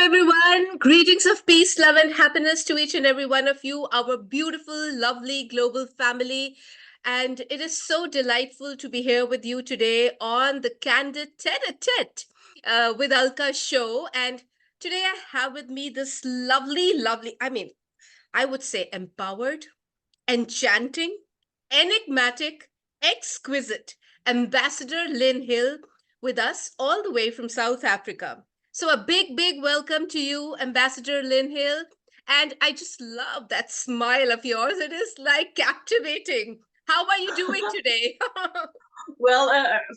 everyone. Greetings of peace, love, and happiness to each and every one of you, our beautiful, lovely global family. And it is so delightful to be here with you today on the Candid Tete with Alka show. And today I have with me this lovely, I would say empowered, enchanting, enigmatic, exquisite Ambassador Lynn Hill with us all the way from South Africa. So, a big welcome to you, Ambassador Lynn Hill. And I just love that smile of yours. It is like captivating. How are you doing today? Well,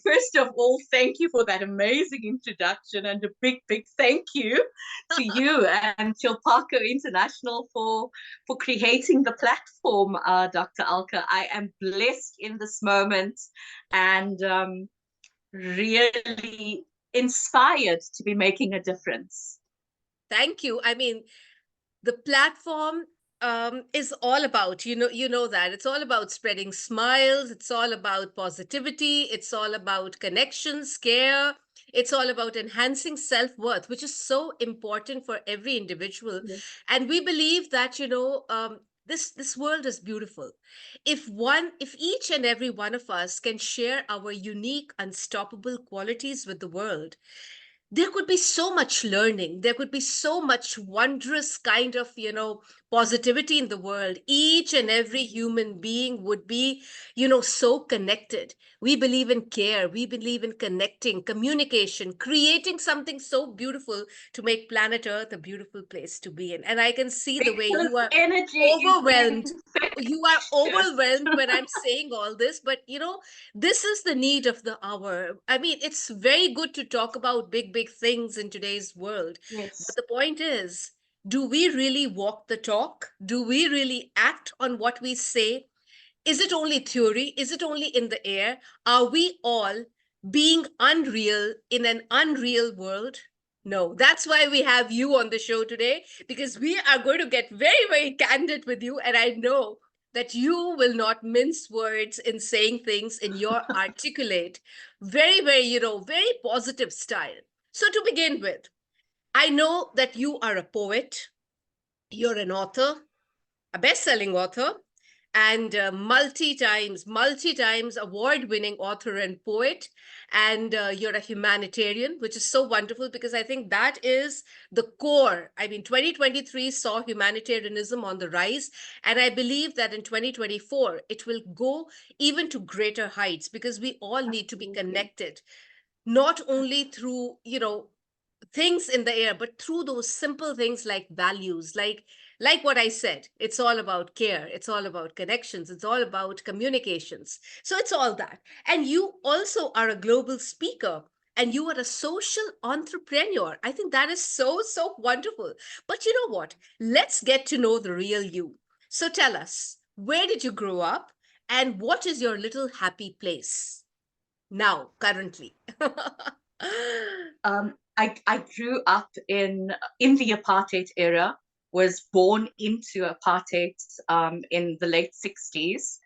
first of all, thank you for that amazing introduction, and a big thank you to you and to Parker International for creating the platform, Dr. Alka. I am blessed in this moment and really inspired to be making a difference. Thank you. The platform is all about, you know that it's all about spreading smiles, it's all about positivity, it's all about connections, care, it's all about enhancing self-worth, which is so important for every individual. Yes. And we believe that this world is beautiful if each and every one of us can share our unique unstoppable qualities with the world. There could be so much learning, there could be so much wondrous kind of positivity in the world. Each and every human being would be so connected. We believe in care, we believe in connecting, communication, creating something so beautiful to make planet earth a beautiful place to be in. And I can see the way you are overwhelmed. You are overwhelmed when I'm saying all this, but this is the need of the hour. It's very good to talk about big things in today's world. Yes. But the point is, do we really walk the talk? Do we really act on what we say? Is it only theory? Is it only in the air? Are we all being unreal in an unreal world? No, that's why we have you on the show today, because we are going to get very candid with you. And I know that you will not mince words in saying things in your articulate, very positive style. So, to begin with, I know that you are a poet, you're an author, a best-selling author, and multi times award-winning author and poet. And you're a humanitarian, which is so wonderful, because I think that is the core. 2023 saw humanitarianism on the rise, and I believe that in 2024 it will go even to greater heights, because we all need to be connected, not only through things in the air, but through those simple things like values, like what I said. It's all about care, it's all about connections, it's all about communications. So it's all that. And you also are a global speaker, and you are a social entrepreneur. I think that is so wonderful. But you know what, let's get to know the real you. So tell us, where did you grow up, and what is your little happy place now currently? I grew up in the apartheid era, was born into apartheid in the late 60s.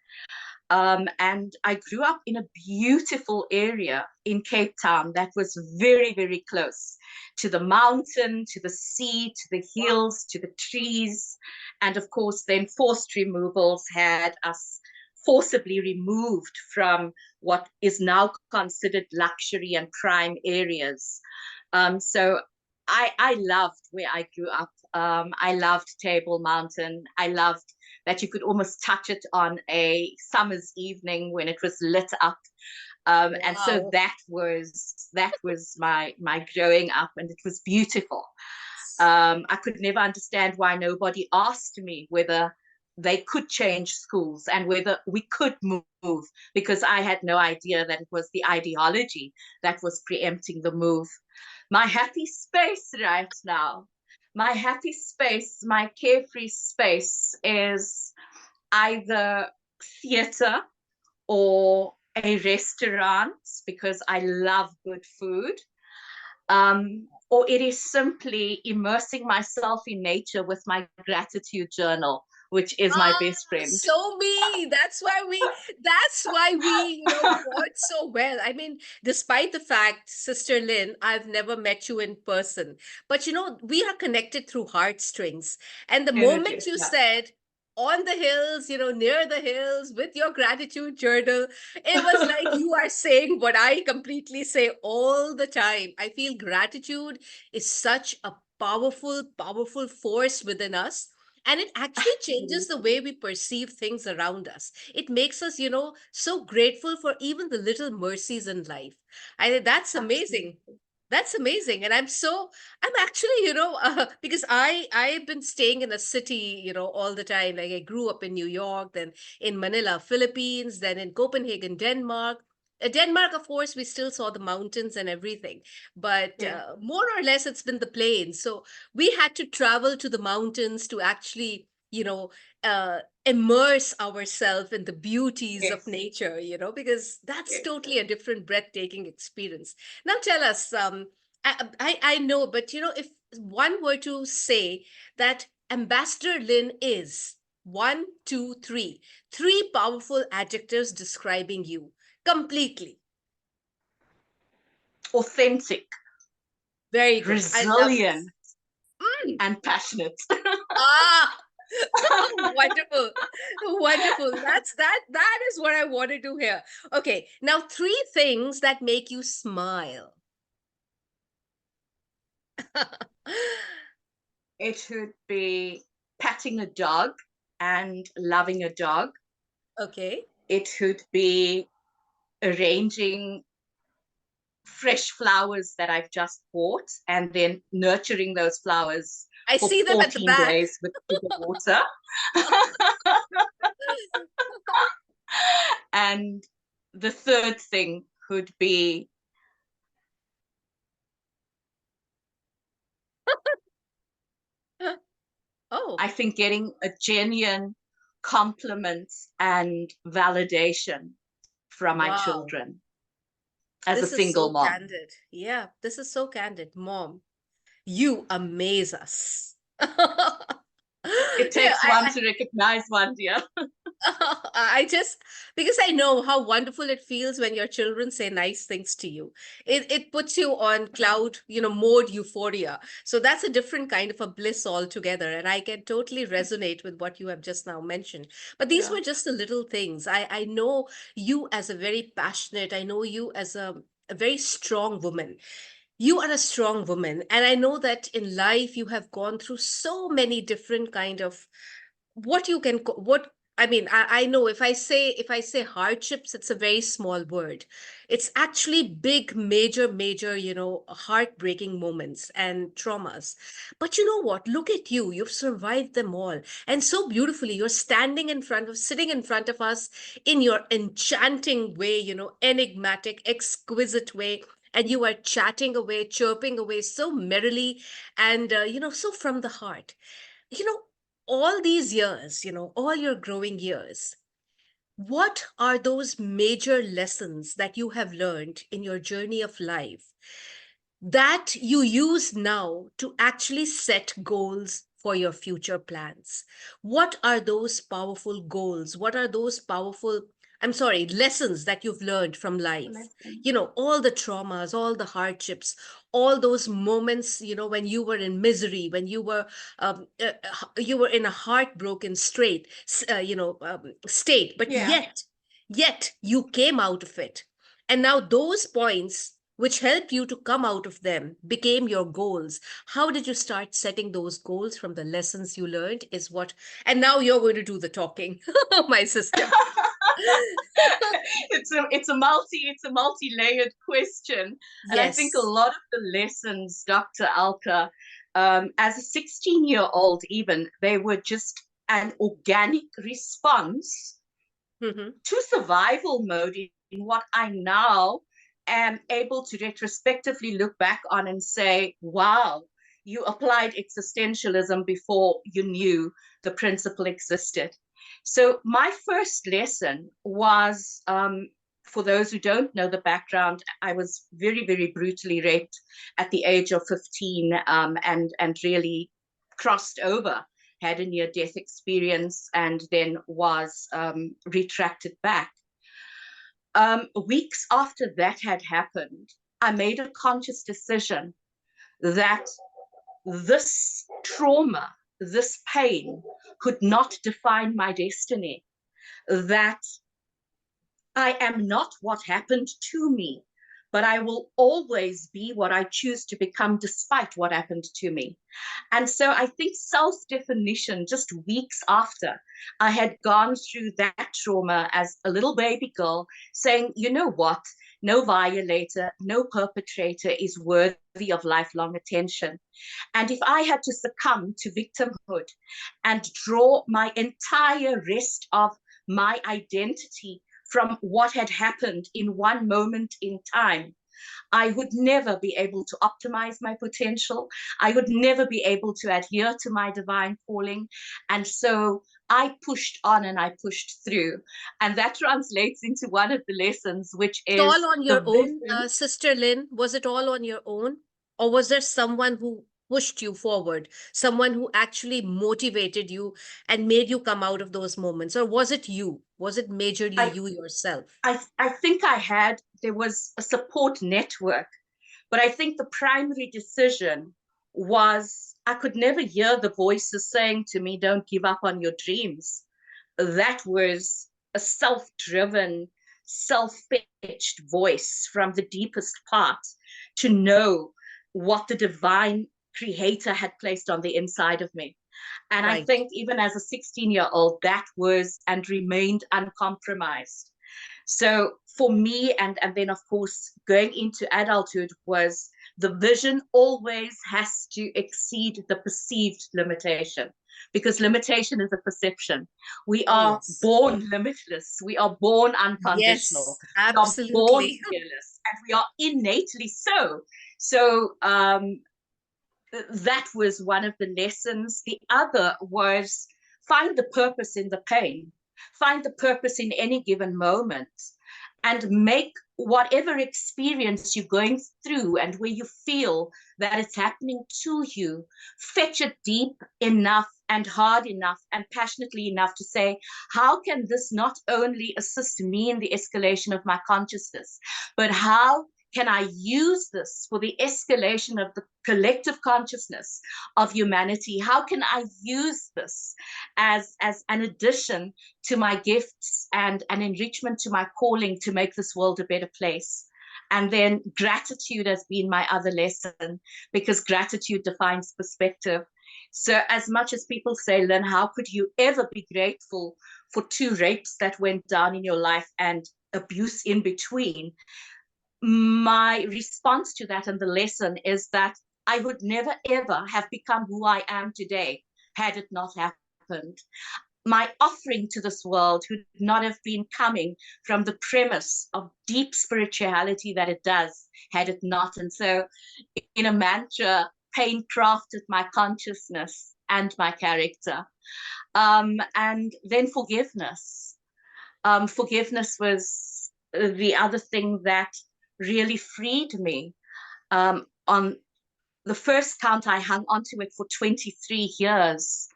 And I grew up in a beautiful area in Cape Town that was very close to the mountain, to the sea, to the hills, to the trees. And of course, then forced removals had us forcibly removed from what is now considered luxury and prime areas. So I loved where I grew up. I loved Table Mountain. I loved that you could almost touch it on a summer's evening when it was lit up. And so that was my growing up, and it was beautiful. I could never understand why nobody asked me whether they could change schools and whether we could move, because I had no idea that it was the ideology that was preempting the move. My happy space right now, my happy space, my carefree space is either theater or a restaurant, because I love good food. Or it is simply immersing myself in nature with my gratitude journal, which is my Ah, best friend. so me. That's why we, bond so well. I mean, despite the fact, Sister Lynn, I've never met you in person, but we are connected through heartstrings. And the moment Energy, you yeah. said on the hills, near the hills with your gratitude journal, it was like you are saying what I completely say all the time. I feel gratitude is such a powerful, powerful force within us, and it actually changes the way Absolutely. we perceive things around us. It makes us, so grateful for even the little mercies in life. I think that's amazing. Absolutely. That's amazing. And I'm actually, because I've been staying in a city, all the time. Like I grew up in New York, then in Manila, Philippines, then in Copenhagen, Denmark. Denmark, of course, we still saw the mountains and everything, but Yeah, more or less it's been the plains. So we had to travel to the mountains to actually, immerse ourselves in the beauties of yes, nature, because that's yes. totally a different breathtaking experience. Now tell us, I know, but if one were to say that Ambassador Lynn is one, two, three powerful adjectives describing you completely. Authentic, Very good. I love resilient, this. Mm. and passionate. Ah, wonderful, wonderful. That is what I wanted to hear. Okay, now three things that make you smile. It should be patting a dog and loving a dog. Okay, It should be arranging fresh flowers that I've just bought and then nurturing those flowers I for see them at the 14 back. days with sugar water. And the third thing could be, Oh, I think, getting a genuine compliment and validation from my wow. children as a This is single so mom. candid. Yeah, this is so candid. Mom, you amaze us. It Yeah, takes one to recognize one, dear. I just, because I know how wonderful it feels when your children say nice things to you. It puts you on cloud, mode euphoria. So that's a different kind of a bliss altogether. And I can totally resonate with what you have just now mentioned. But these Yeah. were just the little things. I know you as a very passionate, I know you as a very strong woman. You are a strong woman, and I know that in life you have gone through so many different kind of what you can what I mean, I know if I say hardships, it's a very small word. It's actually big, major, heartbreaking moments and traumas. But you know what? Look at you. You've survived them all. And so beautifully, you're sitting in front of us in your enchanting way, enigmatic, exquisite way. And you are chatting away, chirping away so merrily and, so from the heart. You know, all these years, all your growing years, what are those major lessons that you have learned in your journey of life that you use now to actually set goals for your future plans? What are those powerful goals? What are those powerful, I'm sorry, lessons that you've learned from life? Lessons. All the traumas, all the hardships, all those moments, when you were in misery, when you were in a heartbroken state, but Yeah. yet you came out of it, and now those points which helped you to come out of them became your goals. How did you start setting those goals from the lessons you learned? Is what, and now you're going to do the talking, my sister. It's a multi-layered question, and I think a Yes. lot of the lessons, Dr. Alka, as a 16-year-old, even they were just an organic response Hmm. to survival mode in what I now am able to retrospectively look back on and say, wow, you applied existentialism before you knew the principle existed. So, my first lesson was, for those who don't know the background, I was very, very brutally raped at the age of 15, and really crossed over had a near-death experience and then was retracted back. Weeks after that had happened, I made a conscious decision that this trauma, this pain could not define my destiny, that I am not what happened to me, but I will always be what I choose to become despite what happened to me. And so I think self-definition, just weeks after I had gone through that trauma as a little baby girl, saying, you know what, no violator, no perpetrator is worthy of lifelong attention. And if I had to succumb to victimhood and draw my entire rest of my identity from what had happened in one moment in time, I would never be able to optimize my potential. I would never be able to adhere to my divine calling. And so I pushed on and I pushed through. And that translates into one of the lessons, which It's all is on the your own, vision. Sister Lynn. Was it all on your own? Or was there someone who pushed you forward, someone who actually motivated you and made you come out of those moments? Or was it you? Was it majorly I, you yourself? I think there was a support network, but I think the primary decision was I could never hear the voices saying to me, don't give up on your dreams. That was a self-driven, self-pitched voice from the deepest part to know what the divine creator had placed on the inside of me. And I Right. think even as a 16-year-old, that was and remained uncompromised. So for me, and then of course going into adulthood, was the vision always has to exceed the perceived limitation, because limitation is a perception. We Oh, are yes. born limitless. We are born unconditional. Yes, We are born absolutely. fearless, and we are innately so. So that was one of the lessons. The other was find the purpose in the pain, find the purpose in any given moment, and make whatever experience you're going through and where you feel that it's happening to you, fetch it deep enough and hard enough and passionately enough to say, how can this not only assist me in the escalation of my consciousness, but how can I use this for the escalation of the collective consciousness of humanity? How can I use this as an addition to my gifts and an enrichment to my calling to make this world a better place? And then gratitude has been my other lesson, because gratitude defines perspective. So as much as people say, Lynn, how could you ever be grateful for 2 rapes that went down in your life and abuse in between? My response to that and the lesson is that I would never ever have become who I am today had it not happened. My offering to this world would not have been coming from the premise of deep spirituality that it does had it not. And so, in a mantra, pain crafted my consciousness and my character. And then forgiveness. Forgiveness was the other thing that really freed me. On the first count, I hung onto it for 23 years,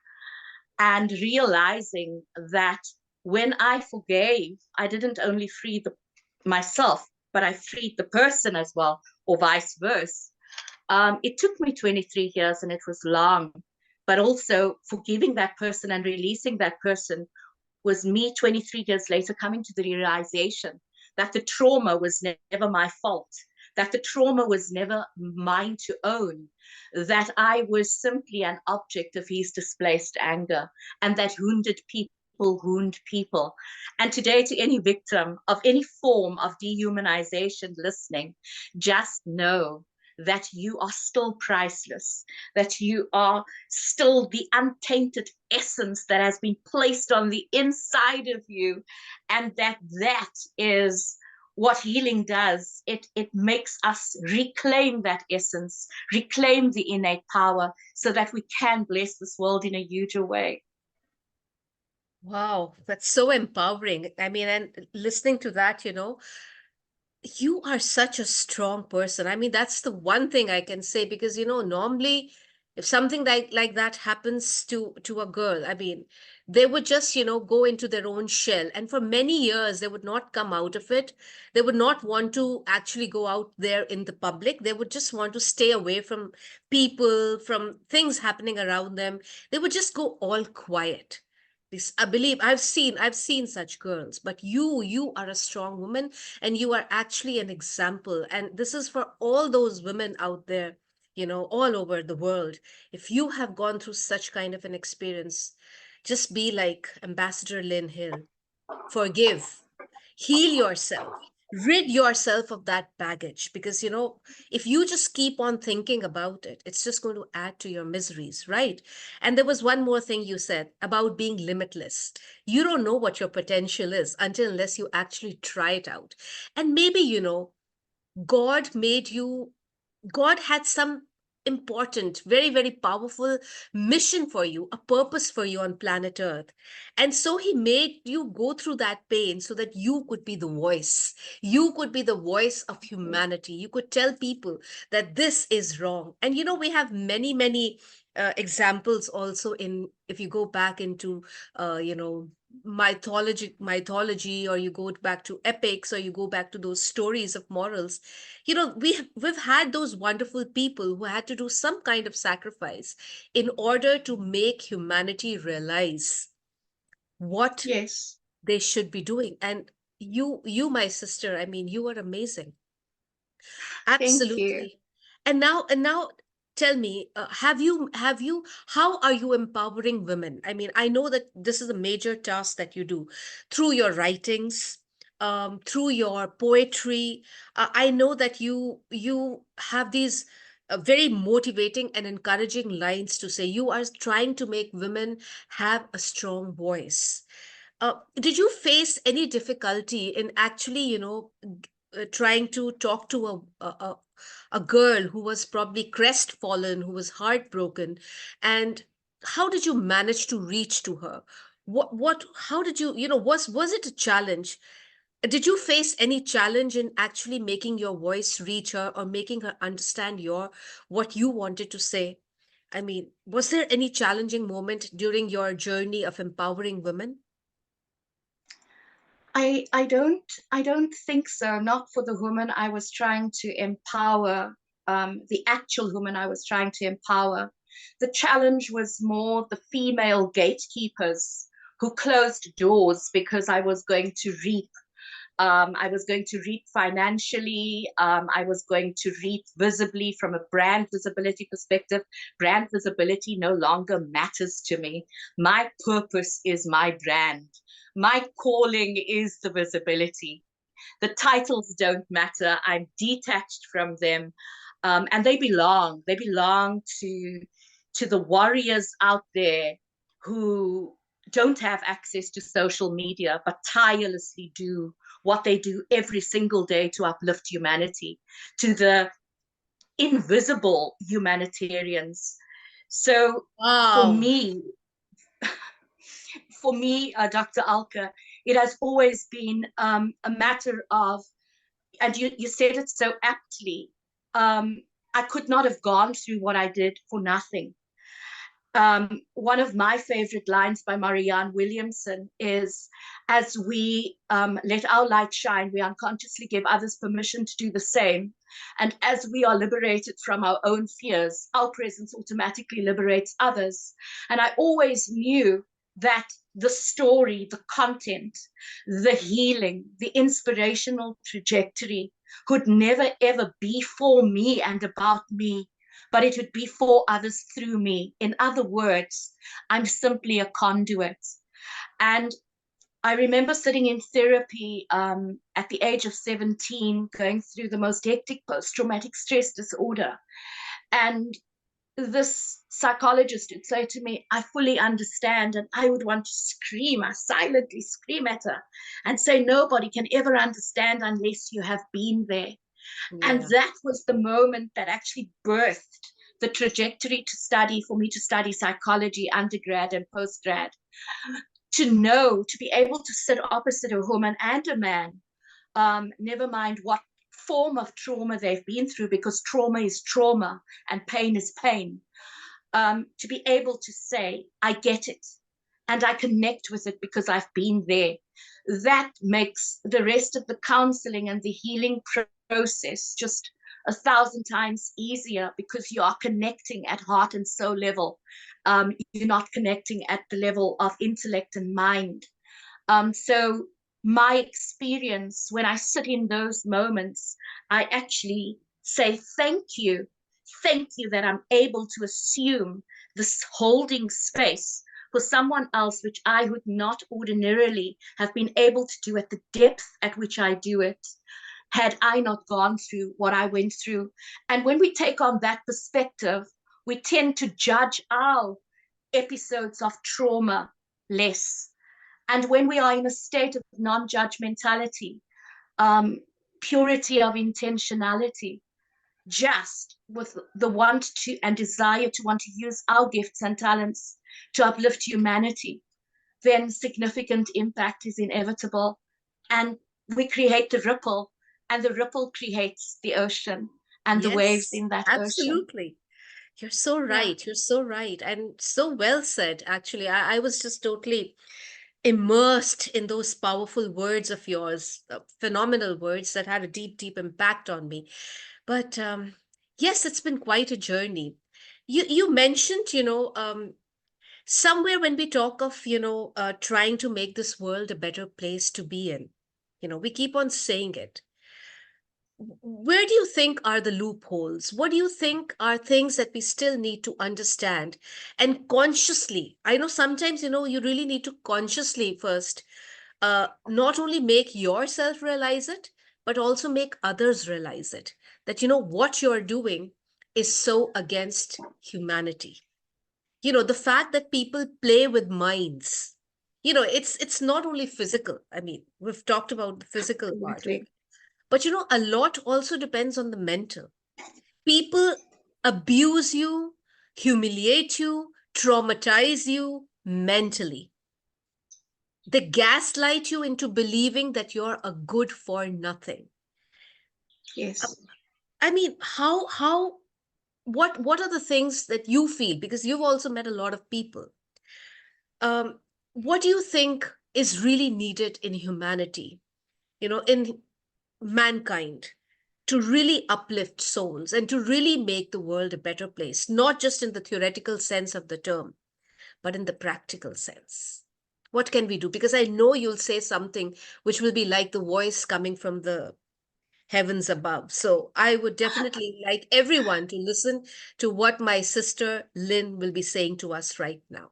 and realizing that when I forgave, I didn't only free myself, but I freed the person as well, or vice versa. It took me 23 years and it was long, but also forgiving that person and releasing that person was me 23 years later coming to the realization that the trauma was never my fault, that the trauma was never mine to own, that I was simply an object of his displaced anger, and that wounded people wound people. And today, to any victim of any form of dehumanization listening, just know that you are still priceless, that you are still the untainted essence that has been placed on the inside of you, and that is what healing does. It makes us reclaim that essence, reclaim the innate power, so that we can bless this world in a huger way. Wow, that's so empowering. I mean, and listening to that, you are such a strong person. I mean, that's the one thing I can say because, normally If something like that happens to a girl, I mean, they would just, go into their own shell, and for many years they would not come out of it. They would not want to actually go out there in the public. They would just want to stay away from people, from things happening around them. They would just go all quiet. This, I believe, I've seen such girls. But you are a strong woman, and you are actually an example, and this is for all those women out there, all over the world. If you have gone through such kind of an experience, just be like Ambassador Lynn Hill. Forgive, heal yourself, rid yourself of that baggage. Because, if you just keep on thinking about it, it's just going to add to your miseries, right? And there was one more thing you said about being limitless. You don't know what your potential is until unless you actually try it out. And maybe, God made you God had some important, very, very powerful mission for you, a purpose for you on planet Earth. And so he made you go through that pain so that you could be the voice. You could be the voice of humanity. You could tell people that this is wrong. And we have many, many examples also, in if you go back into mythology, or you go back to epics, or you go back to those stories of morals. We've had those wonderful people who had to do some kind of sacrifice in order to make humanity realize what Yes. they should be doing. And you, my sister, I mean, you are amazing. Thank you. Absolutely. And now tell me, have you how are you empowering women? I mean, I know that this is a major task that you do through your writings, through your poetry. I know that you have these very motivating and encouraging lines to say. You are trying to make women have a strong voice. Did you face any difficulty in actually, trying to talk to a girl who was probably crestfallen, who was heartbroken, and how did you manage to reach to her? How did you, was it a challenge? Did you face any challenge in actually making your voice reach her, or making her understand what you wanted to say? I mean, was there any challenging moment during your journey of empowering women? I don't think so. Not for the woman I was trying to empower, the actual woman I was trying to empower. The challenge was more the female gatekeepers who closed doors because I was going to reap. I was going to reap financially. I was going to reap visibly from a brand visibility perspective. Brand visibility no longer matters to me. My purpose is my brand. My calling is the visibility. The titles don't matter. I'm detached from them. And they belong. They belong to the warriors out there who don't have access to social media, but tirelessly do what they do every single day to uplift humanity, to the invisible humanitarians. So for Wow. me, Dr. Alka, it has always been a matter of, and you said it so aptly, um, I could not have gone through what I did for nothing. One of my favorite lines by Marianne Williamson is, as we let our light shine, we unconsciously give others permission to do the same. And as we are liberated from our own fears, our presence automatically liberates others. And I always knew that the story, the content, the healing, the inspirational trajectory could never, ever be for me and about me, but it would be for others through me. In other words, I'm simply a conduit. And I remember sitting in therapy at the age of 17, going through the most hectic post-traumatic stress disorder. And this psychologist would say to me, I fully understand. And I would want to scream, I silently scream at her and say, nobody can ever understand unless you have been there. And Yeah. that was the moment that actually birthed the trajectory for me to study psychology, undergrad and postgrad, to know, to be able to sit opposite a woman and a man, never mind what form of trauma they've been through, because trauma is trauma and pain is pain. to be able to say, I get it and I connect with it because I've been there. That makes the rest of the counseling and the healing process just 1,000 times easier, because you are connecting at heart and soul level. You're not connecting at the level of intellect and mind. So my experience when I sit in those moments, I actually say, thank you that I'm able to assume this holding space for someone else, which I would not ordinarily have been able to do at the depth at which I do it, had I not gone through what I went through. And when we take on that perspective, we tend to judge our episodes of trauma less. And when we are in a state of non-judgmentality, purity of intentionality, just with the want to and desire to want to use our gifts and talents to uplift humanity, then significant impact is inevitable. And we create the ripple, and the ripple creates the ocean and the waves Yes, in that ocean. absolutely. You're so Yeah. right. You're so right. And so well said, actually. I was just totally immersed in those powerful words of yours, phenomenal words that had a deep, deep impact on me. But yes, it's been quite a journey. You mentioned, somewhere when we talk of, trying to make this world a better place to be in, we keep on saying it. Where do you think are the loopholes? What do you think are things that we still need to understand and consciously? I know sometimes, you really need to consciously first not only make yourself realize it, but also make others realize it. That, what you're doing is so against humanity. The fact that people play with minds, it's not only physical. I mean, we've talked about the physical part of it, Absolutely. but a lot also depends on the mental. People abuse you, humiliate you, traumatize you mentally. They gaslight you into believing that you're a good for nothing. Yes. I mean, what are the things that you feel? Because you've also met a lot of people. Um, what do you think is really needed in humanity, in mankind, to really uplift souls and to really make the world a better place, not just in the theoretical sense of the term, but in the practical sense? What can we do? Because I know you'll say something which will be like the voice coming from the heavens above. So I would definitely like everyone to listen to what my sister Lynn will be saying to us right now.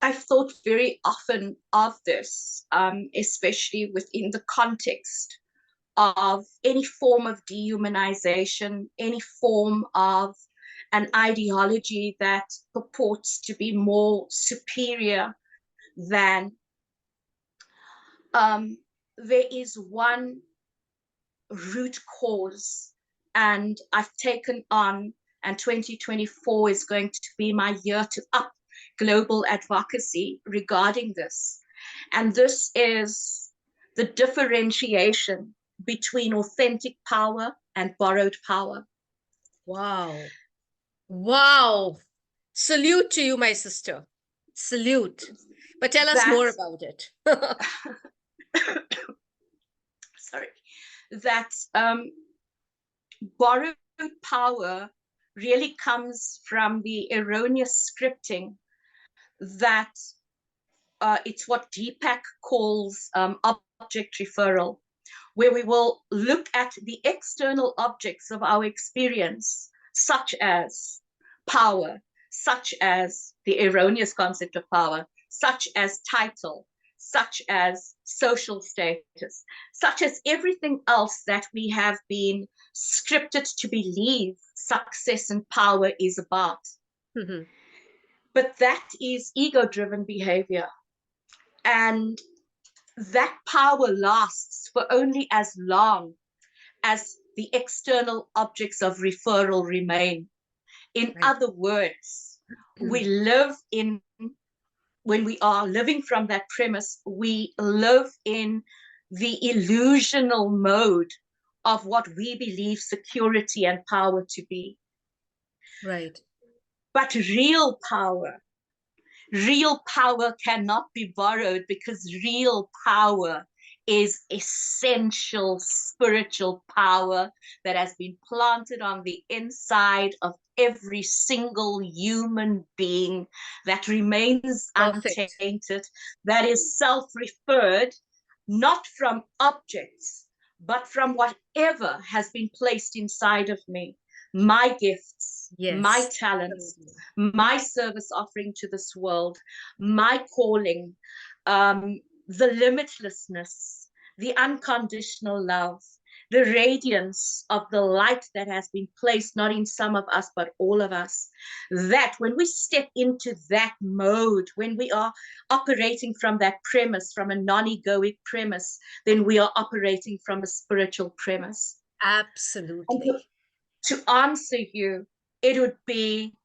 I've thought very often of this, especially within the context of any form of dehumanization, any form of an ideology that purports to be more superior than. There is one root cause, and I've taken on, and 2024 is going to be my year to up global advocacy regarding this. And this is the differentiation between authentic power and borrowed power. Wow. Wow. Salute to you, my sister. Salute. But tell us That, more about it. sorry, that borrowed power really comes from the erroneous scripting that it's what Deepak calls object referral, where we will look at the external objects of our experience, such as power, such as the erroneous concept of power, such as title, such as social status, such as everything else that we have been scripted to believe success and power is about. Mhm. But that is ego-driven behavior. And that power lasts for only as long as the external objects of referral remain. In Right. other words, we live in, when we are living from that premise, we live in the illusional mode of what we believe security and power to be. Right. But real power cannot be borrowed, because real power is essential spiritual power that has been planted on the inside of every single human being, that remains Perfect. untainted, that is self-referred, not from objects, but from whatever has been placed inside of me. My gifts, my Yes. talents, Absolutely. my service offering to this world, my calling, the limitlessness, the unconditional love, the radiance of the light that has been placed not in some of us, but all of us. That when we step into that mode, when we are operating from that premise, from a non-egoic premise, then we are operating from a spiritual premise. And Absolutely. to answer you, it would be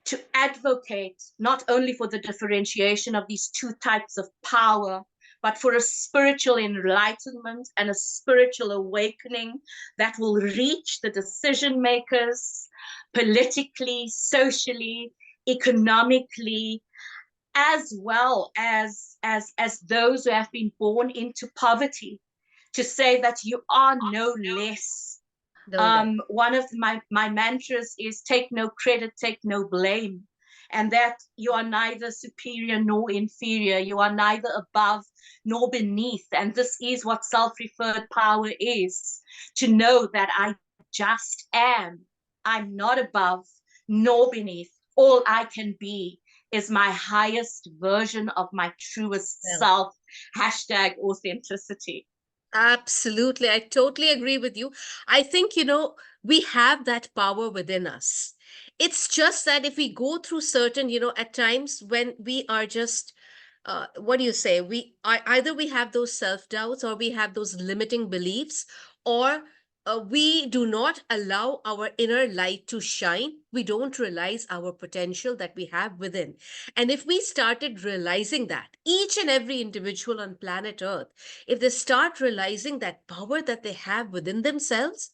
to advocate not only for the differentiation of these two types of power, but for a spiritual enlightenment and a spiritual awakening that will reach the decision makers politically, socially, economically, as well as those who have been born into poverty, to say that you are no less. No less. One of my mantras is take no credit, take no blame. And that you are neither superior nor inferior. You are neither above nor beneath. And this is what self-referred power is, to know that I just am. I'm not above nor beneath. All I can be is my highest version of my truest Well, self. Hashtag authenticity. absolutely. I totally agree with you. I think, we have that power within us. It's just that if we go through certain, at times when we are just, what do you say? Either we have those self-doubts, or we have those limiting beliefs, or we do not allow our inner light to shine. We don't realize our potential that we have within. And if we started realizing that, each and every individual on planet Earth, if they start realizing that power that they have within themselves,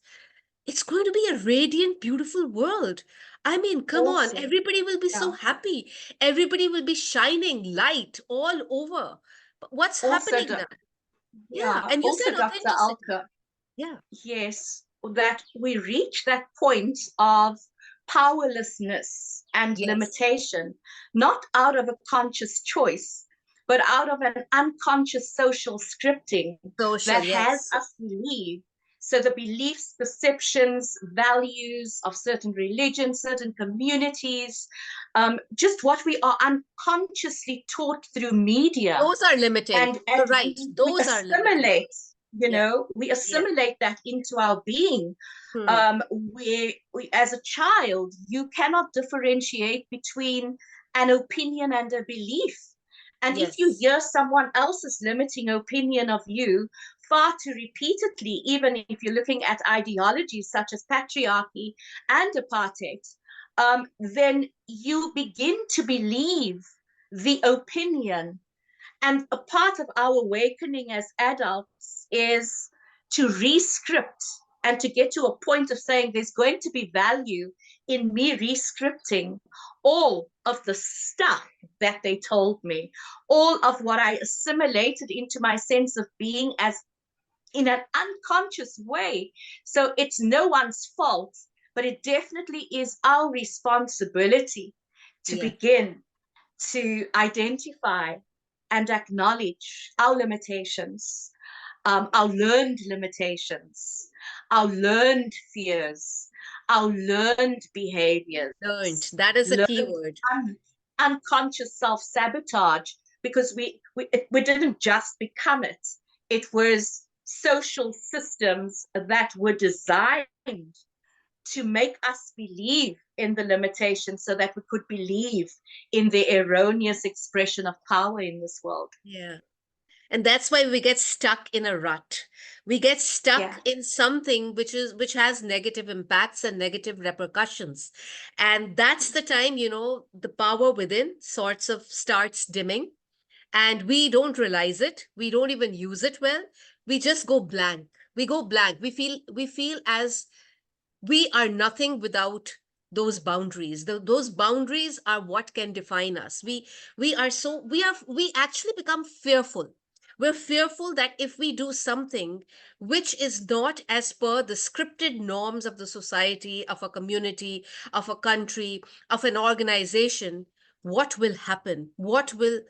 it's going to be a radiant, beautiful world. I mean, come on, Awesome. everybody will be so Yeah. happy. Everybody will be shining light all over. But what's Also, happening now? Yeah. yeah, And you also said Dr. authenticity. Alka, Yeah. yes, that we reach that point of powerlessness and Yes. limitation, not out of a conscious choice, but out of an unconscious social scripting Social, that has yes. us believe. So the beliefs, perceptions, values of certain religions, certain communities, just what we are unconsciously taught through media, Those are limiting. and You're right. we Those are limiting. assimilate, Yeah. we Yeah. assimilate that into our being. Hmm. We as a child, you cannot differentiate between an opinion and a belief. And if you Yes. hear someone else's limiting opinion of you far too repeatedly, even if you're looking at ideologies such as patriarchy and apartheid, then you begin to believe the opinion. And a part of our awakening as adults is to rescript and to get to a point of saying there's going to be value in me rescripting all of the stuff that they told me, all of what I assimilated into my sense of being as in an unconscious way. So it's no one's fault, but it definitely is our responsibility to Yeah. begin to identify and acknowledge our limitations, our learned limitations, our learned fears, our learned Learned. behaviors, That is a key learned word. unconscious self-sabotage, because we didn't just become it. It was social systems that were designed to make us believe in the limitations so that we could believe in the erroneous expression of power in this world. Yeah. And that's why we get stuck in a rut. We get stuck Yeah. in something which has negative impacts and negative repercussions. And that's the time, the power within sorts of starts dimming, and we don't realize it. We don't even use it well. We just go blank. We go blank. We feel as we are nothing without those boundaries. Those boundaries are what can define us. We actually become fearful. We're fearful that if we do something which is not as per the scripted norms of the society, of a community, of a country, of an organization, what will happen? What will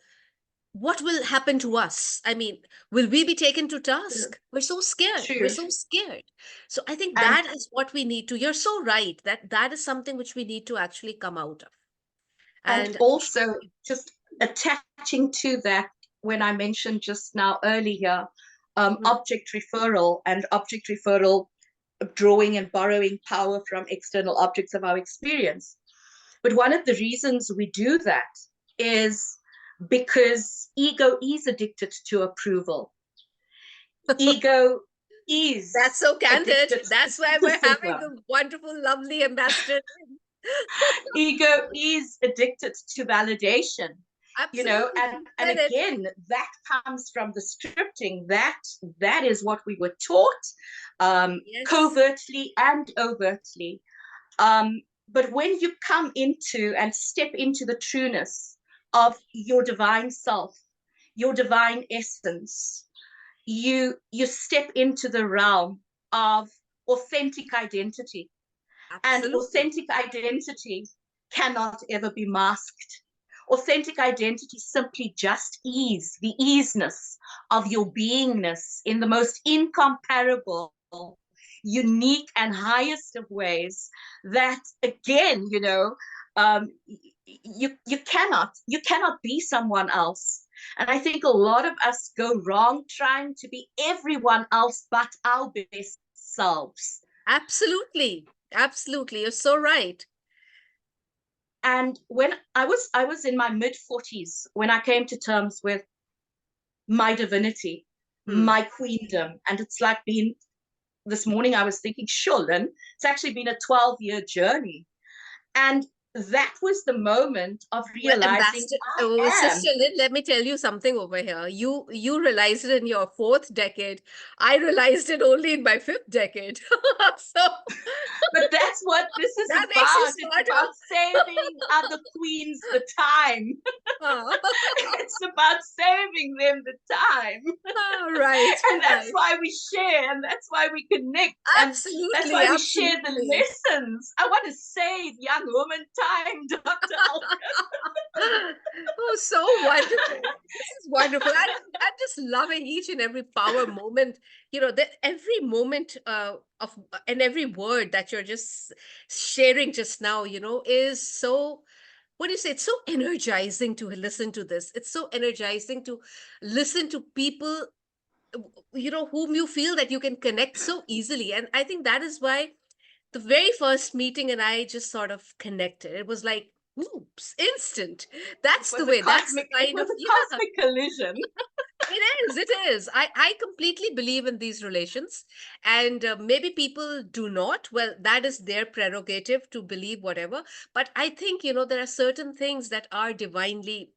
happen to us? I mean, will we be taken to True. task? We're so scared. We're True. so scared. So I think And that is what we need to. You're so right that that is something which we need to actually come out of. and And also just attaching to that, when I mentioned just now earlier, mhm, object referral, drawing and borrowing power from external objects of our experience. But one of the reasons we do that is because ego is addicted to approval. Ego that's is so candid. addicted to That's why we're having criticism. the wonderful, lovely ambassador. Ego is addicted to validation, Absolutely. and You said it. again, that comes from the scripting. That is what we were taught, Yes. covertly and overtly. But when you come into and step into the trueness of your divine self, your divine essence, you step into the realm of authentic identity. And Absolutely. authentic identity cannot ever be masked. Authentic identity simply just is the easiness of your beingness in the most incomparable, unique, and highest of ways. That again, you cannot be someone else. And I think a lot of us go wrong trying to be everyone else but our best selves. Absolutely. Absolutely. You're so right. And when I was in my mid 40s when I came to terms with my divinity, Hmm. my queendom. And it's like been this morning I was thinking, sure, Lynn, it's actually been a 12-year journey. And that was the moment of Well, realizing Ambassador, I Sister am. Lynn, let me tell you something over here. You realized it in your fourth decade. I realized it only in my fifth decade. So But that's what this is that makes you about. It's smarter. about saving other queens the time. Ah, It's about saving them the time. right, And that's right. why we share, and that's why we connect, and that's Absolutely, why we share the absolutely. lessons. I want to save young woman time, Dr. Alkas. Oh, so wonderful. This is wonderful. I'm just loving each and every power moment. That every moment of and every word that you're just sharing just now, is so, what do you say? It's so energizing to listen to this. It's so energizing to listen to people, whom you feel that you can connect so easily. And I think that is why the very first meeting and I just sort of connected. It was like, oops, instant. It That's the was a way. That's the cosmic, it kind of, was a yeah, cosmic collision. it is. It is. I completely believe in these relations. And maybe people do not. Well, that is their prerogative to believe whatever. But I think, there are certain things that are divinely,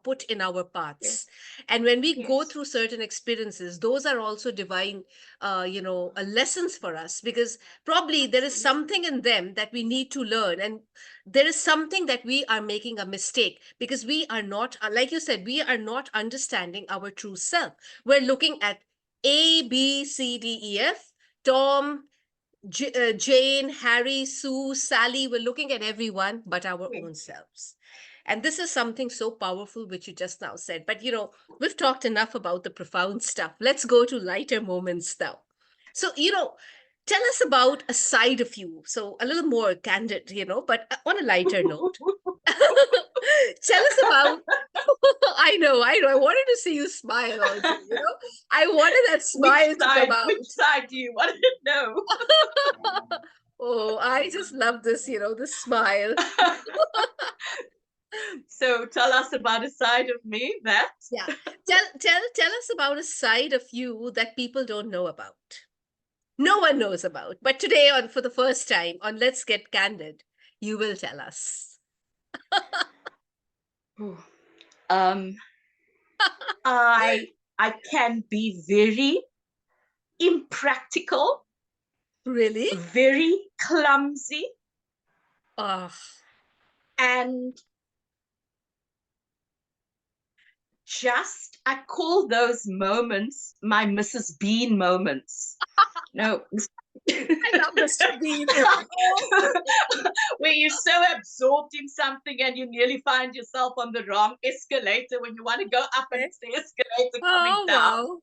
put in our paths. Yes, And when we go yes, through certain experiences, those are also divine, lessons for us, because probably there is absolutely. something in them that we need to learn. And there is something that we are making a mistake because we are not, like you said, we are not understanding our true self. We're looking at A, B, C, D, E, F, Tom, Jane, Harry, Sue, Sally. We're looking at everyone but our own Yes. selves. And this is something so powerful, which you just now said. But, we've talked enough about the profound stuff. Let's go to lighter moments now. So, tell us about a side of you. So, a little more candid, but on a lighter note. Tell us about. I know. I wanted to see you smile also, I wanted that Which smile to come side? Which out. side do you want to know? Oh, I just love this, the smile. So tell us about a side of me that. Yeah. Tell us about a side of you that people don't know about. No one knows about. But today, on for the first time on Let's Get Candid, you will tell us. um, I can be very impractical, Really? very clumsy, Oh, and just, I call those moments my Mrs. Bean moments. No. I love Mr. Bean. Oh, Where you're so absorbed in something and you nearly find yourself on the wrong escalator when you want to go up and okay. it's the escalator coming Oh, down. wow.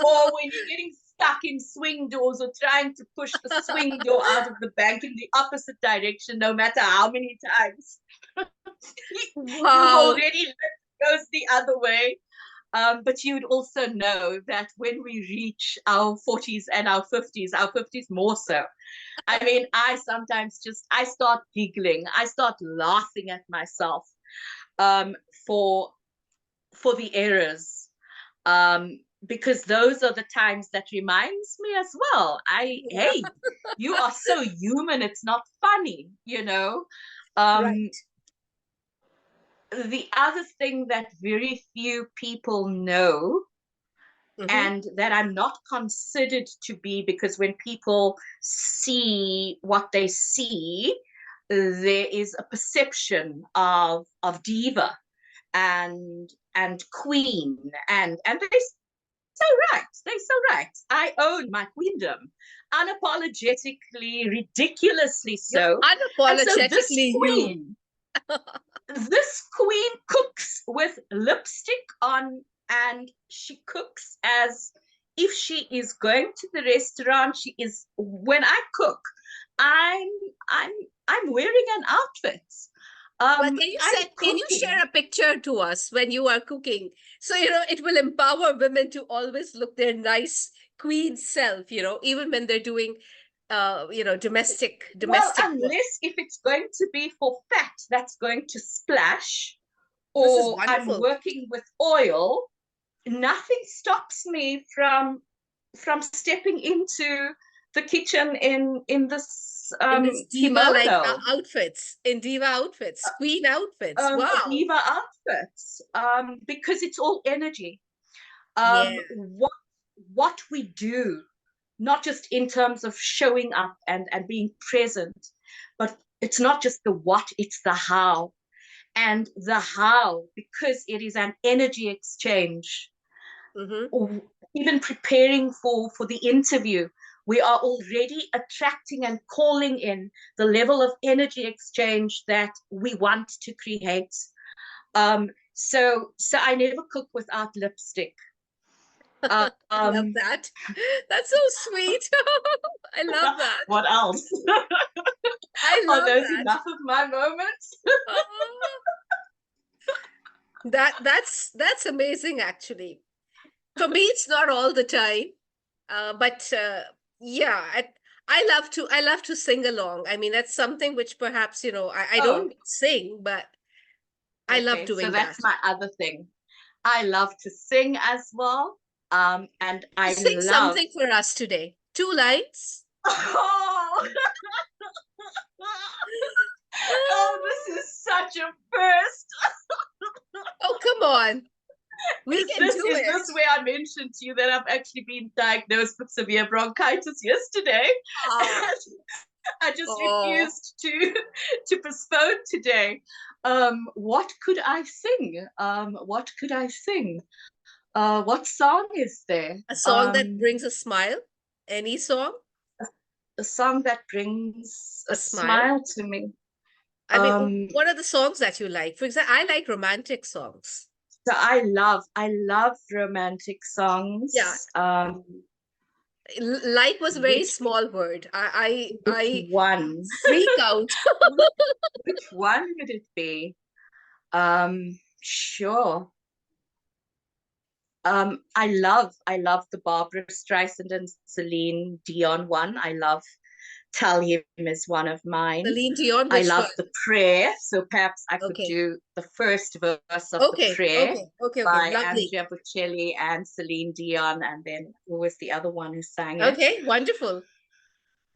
Or when you're getting stuck in swing doors or trying to push the swing door out of the bank in the opposite direction, no matter how many times you've Wow. already goes the other way. But you'd also know that when we reach our 40s and our 50s more so. I mean, I sometimes I start giggling, I start laughing at myself um, for the errors, because those are the times that reminds me as well. Yeah. Hey, you are so human. It's not funny, you know. Um, Right. the other thing that very few people know, Mm-hmm. and that I'm not considered to be, because when people see what they see, there is a perception of diva and queen, and they so right. They're so right. I own my queendom, unapologetically, ridiculously You're so. And so unapologetically you. this queen cooks with lipstick on, and she cooks as if she is going to the restaurant. She is, when I cook, I'm I'm I'm wearing an outfit. Well, I'm can you cooking. share a picture to us when you are cooking? So, it will empower women to always look their nice queen self, even when they're doing, Well, domestic work. unless if it's going to be for fat that's going to splash, This is or I'm wonderful. working with oil, nothing stops me from stepping into the kitchen in this In this diva-like kimono, diva outfits, queen outfits. Wow. diva outfits, because it's all energy. Yeah. What we do, not just in terms of showing up and being present, but it's not just the what, it's the how. And the how, because it is an energy exchange, Mm-hmm. or even preparing for the interview, we are already attracting and calling in the level of energy exchange that we want to create. So I never cook without lipstick. I love Um, that. That's so sweet. I love that. what else? I Are love those that. enough of my moments? Oh, that's amazing actually. For me, it's not all the time. But yeah, I love to sing along. I mean, that's something which perhaps, I Oh, don't sing, but I love okay. So doing that. that's my other thing. I love to sing as well. And I Sing love. something for us today. Two lines. Oh, oh, this is such a first. Oh, come on. We can do Is it. this where I mentioned to you that I've actually been diagnosed with severe bronchitis yesterday? Oh, I just oh, refused to postpone today. What could I sing? What could I sing? What song is there? a song that brings a smile. Any song? A song that brings A a smile. smile to me. I mean, Um, what are the songs that you like? For example, I like romantic songs. so I love romantic Yeah, songs. like was a very Which small word. which I one? freak out. Which one would it be? Sure. I love the Barbara Streisand and Celine Dion one. I love Tell Him is one of mine. Celine Dion, I which one? love the prayer, so perhaps I could Okay. do the first verse of the Okay. prayer Okay. Okay. Okay. by Lovely. Andrea Bocelli and Celine Dion, and then who was the other one who sang it? Okay. Wonderful.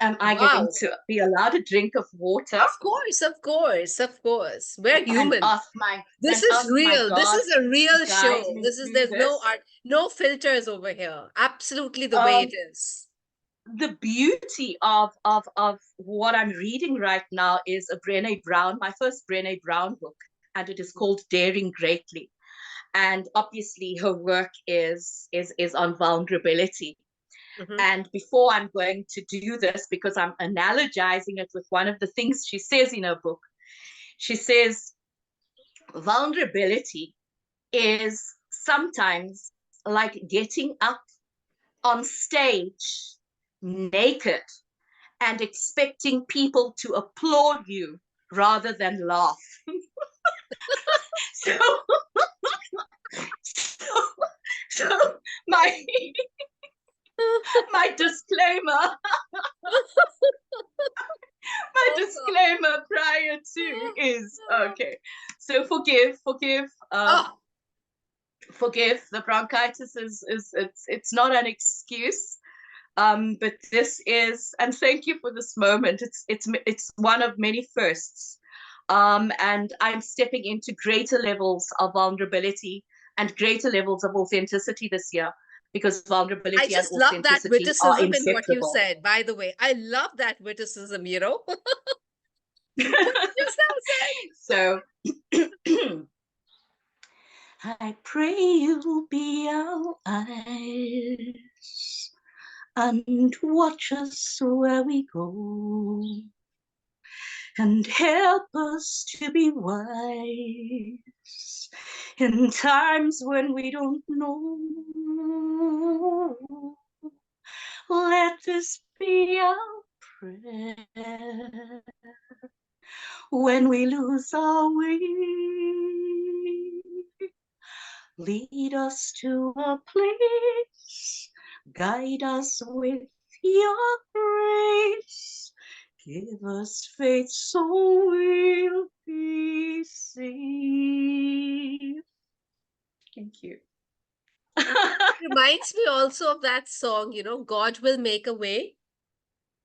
Am I going Wow. to be allowed a drink of water Of course, of course, of course. We're and human. This is ask my real. This God is a to real guide show. me This is, through there's no this? art, no filters over here. Absolutely the way it Um, is. the beauty of what I'm reading right now is a Brené Brown, my first Brené Brown book, and it is called Daring Greatly. And obviously her work is on vulnerability. Mhm. And before I'm going to do this, because I'm analogizing it with one of the things she says in her book, she says vulnerability is sometimes like getting up on stage naked and expecting people to applaud you rather than laugh. So, so, so my my disclaimer, my Oh God. disclaimer prior to is okay. So Oh, forgive. The bronchitis is it's not an excuse. But this is, and thank you for this moment. It's one of many firsts. And I'm stepping into greater levels of vulnerability and greater levels of authenticity this year, because I vulnerability and just love that authenticity are witticism in what you inseparable. said, by the way. I love that witticism, you know? What you just now said. So I pray you'll be our eyes and watch us where we go, and help us to be wise in times when we don't know. Let this be our prayer when we lose our way. Lead us to a place, guide us with your grace. Give us faith so we'll be safe. Thank you. Reminds me also of that song, you know, God will make a way.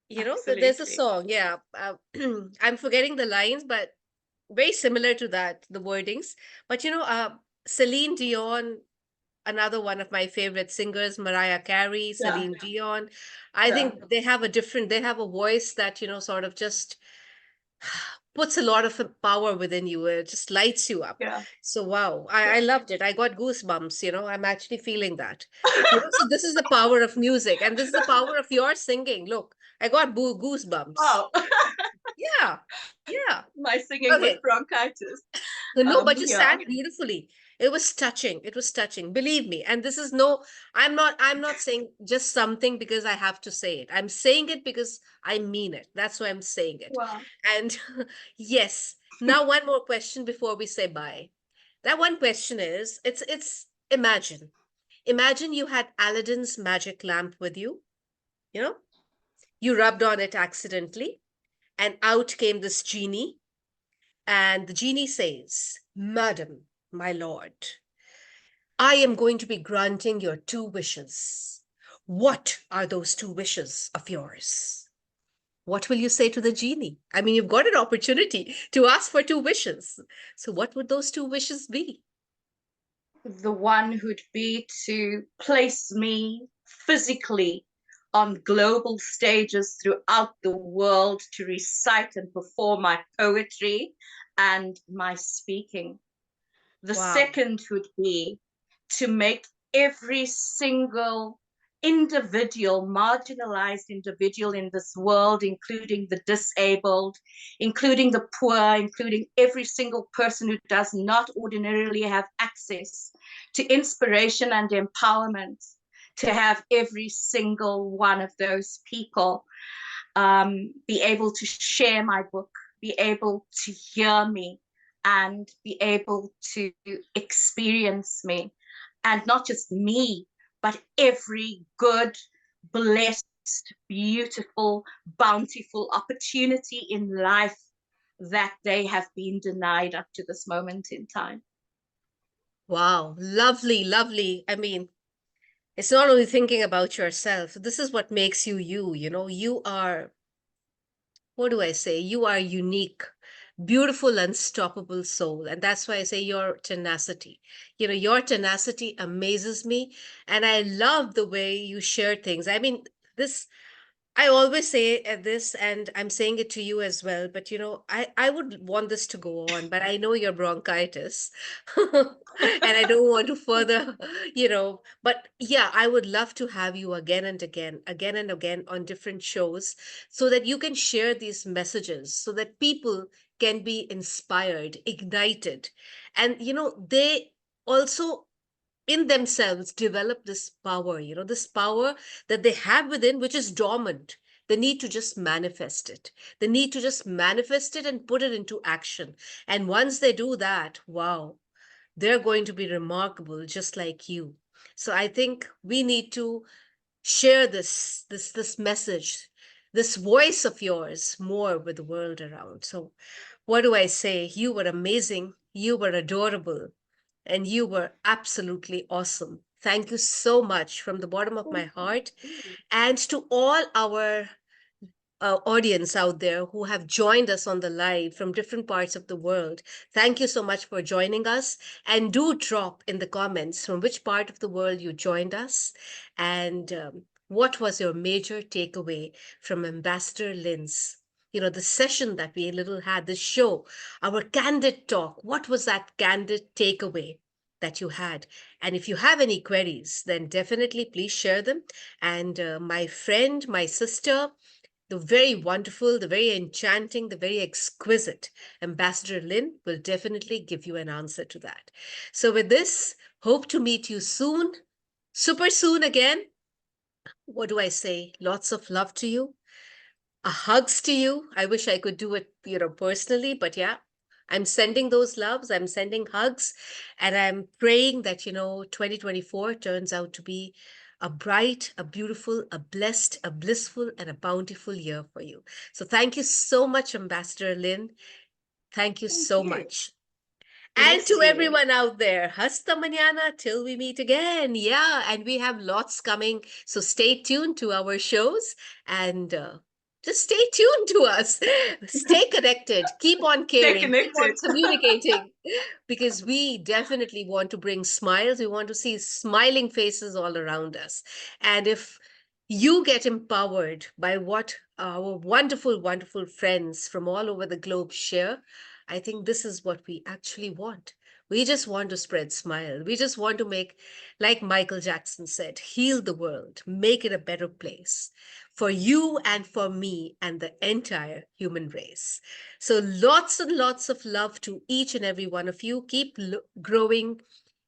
You know, there's a Absolutely. song, yeah. I'm forgetting the lines, but very similar to that, the wordings. But you know, Celine Dion, another one of my favorite singers, Mariah Carey, Yeah, Celine Dion. I yeah, think they have a voice that, you know, sort of just puts a lot of power within you. It just lights you up. yeah, So wow, yeah. I loved it. I got goosebumps, you know, I'm actually feeling that. You know, so this is the power of music, and this is the power of your singing. Look, I got goosebumps. Oh, Yeah. Yeah. my singing with Okay. bronchitis. No, but you Yeah. sang beautifully. It was touching. It was touching. Believe me. And this is no, I'm not saying just something because I have to say it. I'm saying it because I mean it. That's why I'm saying it. Wow. And yes. Now one more question before we say bye. That one question is, it's imagine. Imagine you had Aladdin's magic lamp with you, you know? You rubbed on it accidentally, and out came this genie. And the genie says, Madam, my lord, I am going to be granting your two wishes. What are those two wishes of yours? What will you say to the genie? I mean, you've got an opportunity to ask for two wishes. So, what would those two wishes be? The one who'd be to place me physically on global stages throughout the world to recite and perform my poetry and my speaking. The Wow. second would be to make every single individual, marginalized individual in this world, including the disabled, including the poor, including every single person who does not ordinarily have access to inspiration and empowerment, to have every single one of those people be able to share my book, be able to hear me, and be able to experience me. And not just me, but every good, blessed, beautiful, bountiful opportunity in life that they have been denied up to this moment in time. Wow. Lovely, lovely. I mean, it's not only thinking about yourself. This is what makes you you, you know, you are what do I say? You are unique, beautiful, unstoppable soul. And that's why I say your tenacity. You know, your tenacity amazes me. And I love the way you share things. I mean, this I always say this, and I'm saying it to you as well. But I would want this to go on, but I know your bronchitis, and I don't want to further, But yeah, I would love to have you again and again on different shows, so that you can share these messages, so that people can be inspired, ignited, and they also in themselves develop this power, this power that they have within, which is dormant. They need to just manifest it. They need to just manifest it and put it into action. And once they do that, wow, they're going to be remarkable, just like you. So I think we need to share this message, this voice of yours more with the world around. So what do I say? You were amazing. You were adorable, and you were absolutely awesome. Thank you so much from the bottom of my heart. And to all our audience out there who have joined us on the live from different parts of the world, thank you so much for joining us. And do drop in the comments from which part of the world you joined us, and what was your major takeaway from Ambassador Lynn's, the session that we little had, the show, our candid talk. What was that candid takeaway that you had? And if you have any queries, then definitely please share them. And my friend, my sister, the very wonderful, the very enchanting, the very exquisite Ambassador Lynn will definitely give you an answer to that. So, with this, hope to meet you soon, super soon again. What do I say? Lots of love to you. Hugs to you. I wish I could do it, personally, but yeah, I'm sending those loves. I'm sending hugs, and I'm praying that, 2024 turns out to be a bright, a beautiful, a blessed, a blissful, and a bountiful year for you. So thank you so much, Ambassador Lynn. Thank you Thank so you. much. And Bless to you. everyone out there, hasta mañana till we meet again. Yeah, and we have lots coming. So stay tuned to our shows, and just stay tuned to us. Stay connected. Keep on Stay caring. Keep connected. on communicating, because we definitely want to bring smiles. We want to see smiling faces all around us. And if you get empowered by what our wonderful, wonderful friends from all over the globe share, I think this is what we actually want. We just want to spread smile. We just want to make, like Michael Jackson said, heal the world, make it a better place for you and for me and the entire human race. So lots and lots of love to each and every one of you. Keep growing,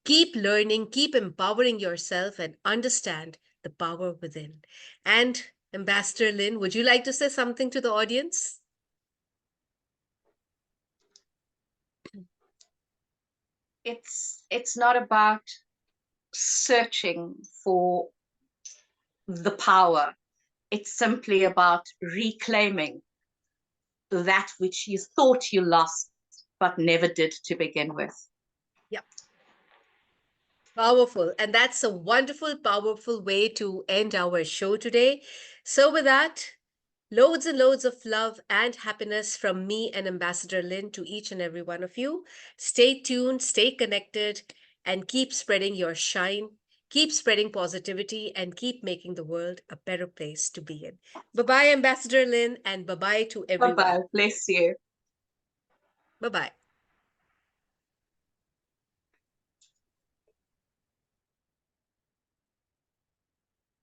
keep learning, keep empowering yourself, and understand the power within. And Ambassador Lynn, would you like to say something to the audience? It's not about searching for the power. It's simply about reclaiming that which you thought you lost but never did to begin with. Yep. Powerful. And that's a wonderful, powerful way to end our show today. So, with that, loads and loads of love and happiness from me and Ambassador Lynn to each and every one of you. Stay tuned, stay connected, and keep spreading your shine. Keep spreading positivity and keep making the world a better place to be in. Bye bye, Ambassador Lynn, and bye bye to Bye bye. everyone. Bless you. Bye bye.